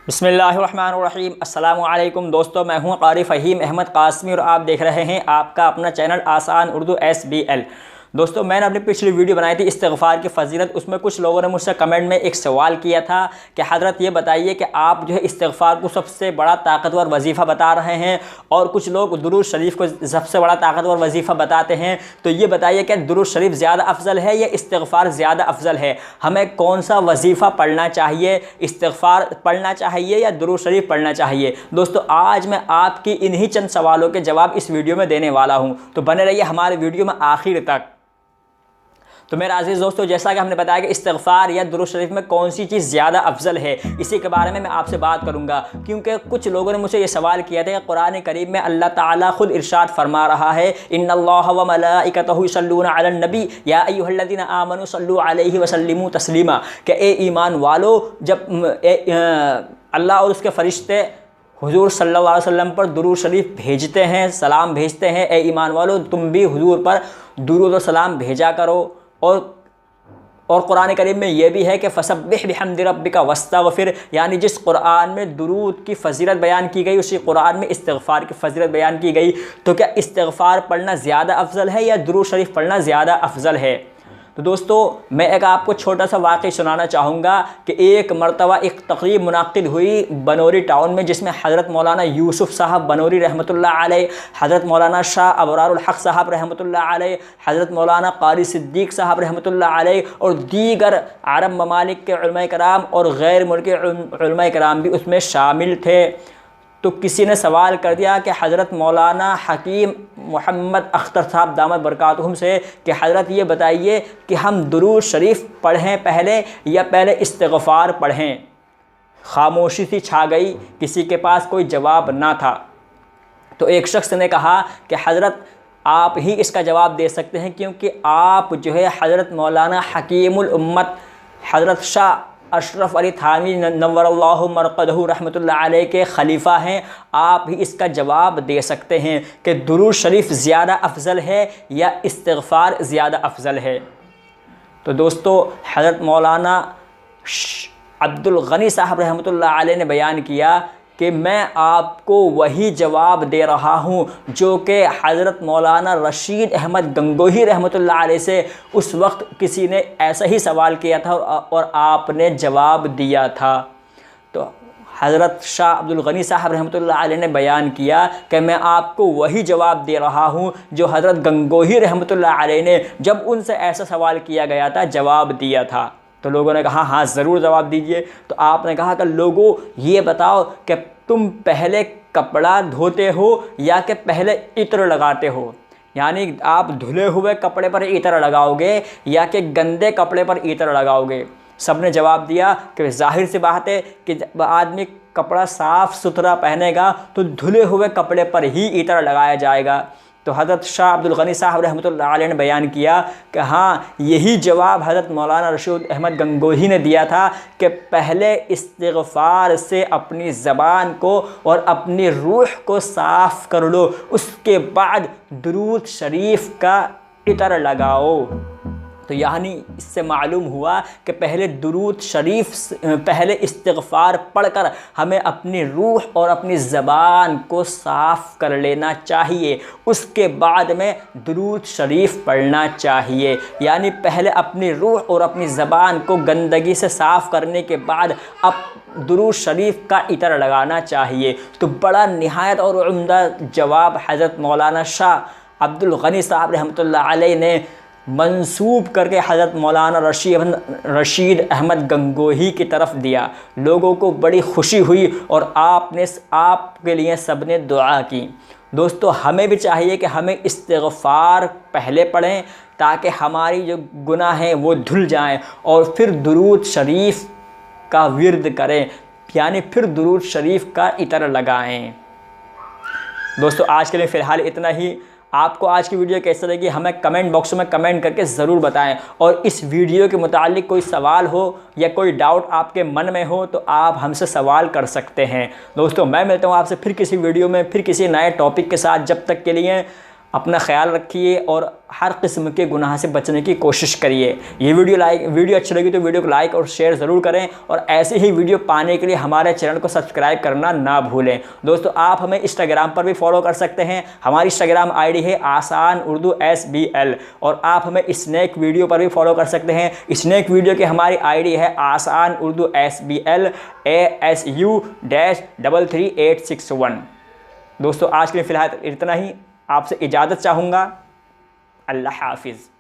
बिस्मिल्लाहिर्रहमानिर्रहीम। अस्सलामु अलैकुम दोस्तों, मैं हूं क़ारी फ़हीम अहमद कासमी और आप देख रहे हैं आपका अपना चैनल आसान उर्दू SBL। दोस्तों, मैंने अपनी पिछली वीडियो बनाई थी इस्तिग़फ़ार की फ़ज़ीलत। उसमें कुछ लोगों ने मुझसे कमेंट में एक सवाल किया था कि हज़रत ये बताइए कि आप जो है इस्तिग़फ़ार को सबसे बड़ा ताकतवर वजीफ़ा बता रहे हैं और कुछ लोग दुरूद शरीफ को सबसे बड़ा ताकतवर वजीफ़ा बताते हैं, तो ये बताइए कि दुरूद शरीफ ज़्यादा अफजल है या इस्तिग़फ़ार ज़्यादा अफजल है? हमें कौन सा वजीफ़ा पढ़ना चाहिए, इस्तिग़फ़ार पढ़ना चाहिए या दुरूद शरीफ पढ़ना चाहिए? दोस्तों, आज मैं आपकी इन्हीं चंद सवालों के जवाब इस वीडियो में देने वाला हूँ, तो बने रहिए हमारे वीडियो में आखिर तक। तो मेरे अज़ीज़ दोस्तों, जैसा कि हमने बताया कि इस्तिग़फ़ार या दुरूद शरीफ में कौन सी चीज़ ज़्यादा अफजल है, इसी के बारे में मैं आपसे बात करूँगा। क्योंकि कुछ लोगों ने मुझे ये सवाल किया था कि कुरान करीम में अल्लाह ताला खुद इरशाद फरमा रहा है, इन्नल्लाह व मलाइकतहु यसल्लूना अलन नबी या अय्युहल्लज़ीना आमनू सल्लु अलैहि व सल्लिमू तस्लीमा, कि ए ईमान वालो, जब अल्लाह और उसके फ़रिश्ते हुजूर सल्लल्लाहु अलैहि वसल्लम पर दुरूद शरीफ भेजते हैं, सलाम भेजते हैं, ए ईमान वालो तुम भी हुजूर पर दुरूद और सलाम भेजा करो। और कुरान करीम में यह भी है कि फसब्बिह बिहम्दि रब्बिका वस्तग़फ़िर, यानी जिस कुरान में दुरूद की फ़जीलत बयान की गई उसी कुरान में इस्तिग़फ़ार की फ़जीलत बयान की गई। तो क्या इस्तिग़फ़ार पढ़ना ज़्यादा अफजल है या दुरूद शरीफ पढ़ना ज़्यादा अफजल है? तो दोस्तों, मैं एक आपको छोटा सा वाक़या सुनाना चाहूँगा कि एक मरतबा एक तक़रीब मुनक़्क़िद हुई बनौरी टाउन में, जिसमें हज़रत मौलाना यूसुफ़ साहब बनौरी रहमतुल्लाह अलैह, हज़रत मौलाना शाह अबरारुल हक़ साहब रहमतुल्लाह अलैह, हज़रत मौलाना क़ारी सिद्दीक़ साहब रहमतुल्लाह अलैह और दीगर अरब ममालिक के उलमा कराम और गैर मुल्की उलमा कराम भी उसमें शामिल थे। तो किसी ने सवाल कर दिया कि हज़रत मौलाना हकीम मोहम्मद अख्तर साहब दामत बरकातुहुम से कि हज़रत ये बताइए कि हम दुरूद शरीफ पढ़ें पहले या पहले इस्तिग़फ़ार पढ़ें? खामोशी सी छा गई, किसी के पास कोई जवाब ना था। तो एक शख्स ने कहा कि हज़रत आप ही इसका जवाब दे सकते हैं, क्योंकि आप जो है हज़रत मौलाना हकीमुल उम्मत हज़रत शाह अशरफ अली थानवी नव्वरल्लाहु मरक़दहु रहमतुल्लाह अलैह के ख़लीफ़ा हैं। आप ही इसका जवाब दे सकते हैं कि दुरूद शरीफ ज़्यादा अफजल है या इस्तिग़फ़ार ज़्यादा अफजल है। तो दोस्तों, हज़रत मौलाना अब्दुल गनी साहब रहमतुल्लाह अलैह ने बयान किया कि मैं आपको वही जवाब दे रहा हूँ जो कि हज़रत मौलाना रशीद अहमद गंगोही रहमतुल्लाह अलैह से उस वक्त किसी ने ऐसा ही सवाल किया था और आपने जवाब दिया था। तो हज़रत शाह अब्दुल गनी साहब रहमतुल्लाह अलैह ने बयान किया कि मैं आपको वही जवाब दे रहा हूँ जो हज़रत गंगोही रहमतुल्लाह अलैह ने जब उनसे ऐसा सवाल किया गया था जवाब दिया था। तो लोगों ने कहा हाँ ज़रूर जवाब दीजिए। तो आपने कहा कि लोगों ये बताओ कि तुम पहले कपड़ा धोते हो या कि पहले इत्र लगाते हो, यानी आप धुले हुए कपड़े पर इत्र लगाओगे या कि गंदे कपड़े पर इत्र लगाओगे? सब ने जवाब दिया कि ज़ाहिर सी बात है कि जब आदमी कपड़ा साफ़ सुथरा पहनेगा तो धुले हुए कपड़े पर ही इत्र लगाया जाएगा। तो हज़रत शाह अब्दुल गनी साहब रहमतुल्लाह अलैह ने बयान किया कि हाँ, यही जवाब हज़रत मौलाना रशीद अहमद गंगोही ने दिया था कि पहले इस्तिग़फ़ार से अपनी ज़बान को और अपनी रूह को साफ़ कर लो, उसके बाद दुरूद शरीफ का इत्र लगाओ। तो यानी इससे मालूम हुआ कि पहले दुरूद शरीफ पहले इस्तिग़फ़ार पढ़कर हमें अपनी रूह और अपनी ज़बान को साफ़ कर लेना चाहिए, उसके बाद में दुरूद शरीफ पढ़ना चाहिए। यानी पहले अपनी रूह और अपनी ज़बान को गंदगी से साफ़ करने के बाद अब दुरूद शरीफ का इत्र लगाना चाहिए। तो बड़ा निहायत और उम्दा जवाब हज़रत मौलाना शाह अब्दुल गनी साहब रहमतुल्लाह अलैह ने मंसूब करके हज़रत मौलाना रशीद अहमद गंगोही की तरफ दिया। लोगों को बड़ी खुशी हुई और आपके लिए सब ने दुआ की। दोस्तों, हमें भी चाहिए कि हमें इस्तिग़फ़ार पहले पढ़ें ताकि हमारी जो गुनाह हैं वो धुल जाएं और फिर दुरूद शरीफ का विर्द करें, यानी फिर दुरूद शरीफ का इत्र लगाएं। दोस्तों, आज के लिए फ़िलहाल इतना ही। आपको आज की वीडियो कैसे लगी हमें कमेंट बॉक्स में कमेंट करके ज़रूर बताएं, और इस वीडियो के मुतालिक कोई सवाल हो या कोई डाउट आपके मन में हो तो आप हमसे सवाल कर सकते हैं। दोस्तों, मैं मिलता हूँ आपसे फिर किसी वीडियो में फिर किसी नए टॉपिक के साथ। जब तक के लिए अपना ख्याल रखिए और हर किस्म के गुनाह से बचने की कोशिश करिए। ये वीडियो अच्छी लगी तो वीडियो को लाइक और शेयर ज़रूर करें और ऐसे ही वीडियो पाने के लिए हमारे चैनल को सब्सक्राइब करना ना भूलें। दोस्तों आप हमें इंस्टाग्राम पर भी फॉलो कर सकते हैं। हमारी इंस्टाग्राम आईडी है आसान उर्दू SBL और आप हमें स्नैक वीडियो पर भी फॉलो कर सकते हैं। स्नैक वीडियो की हमारी आईडी है आसान उर्दू SBL ASU-33861। दोस्तों आज के लिए फ़िलहाल इतना ही, आपसे इजाज़त चाहूँगा। अल्लाह हाफिज़।